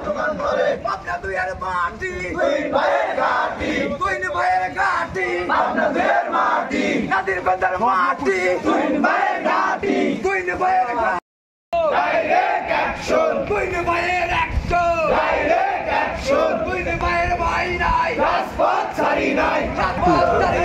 দোকান করে পাবনা দুইয়ের মাটি তুই ভাইয়ের ঘাটি তুই ভাইয়ের ঘাটি পাবনা দুইয়ের মাটি নাদির বান্দার মাটি তুই ভাইয়ের ঘাটি তুই ভাইয়ের ঘাটি ডাইরেক্ট অ্যাকশন তুই ভাইয়ের অ্যাকশন ডাইরেক্ট অ্যাকশন তুই ভাইয়ের ভাই নাই রাজপথ ছাড়ি নাই রাজপথ ছাড়ি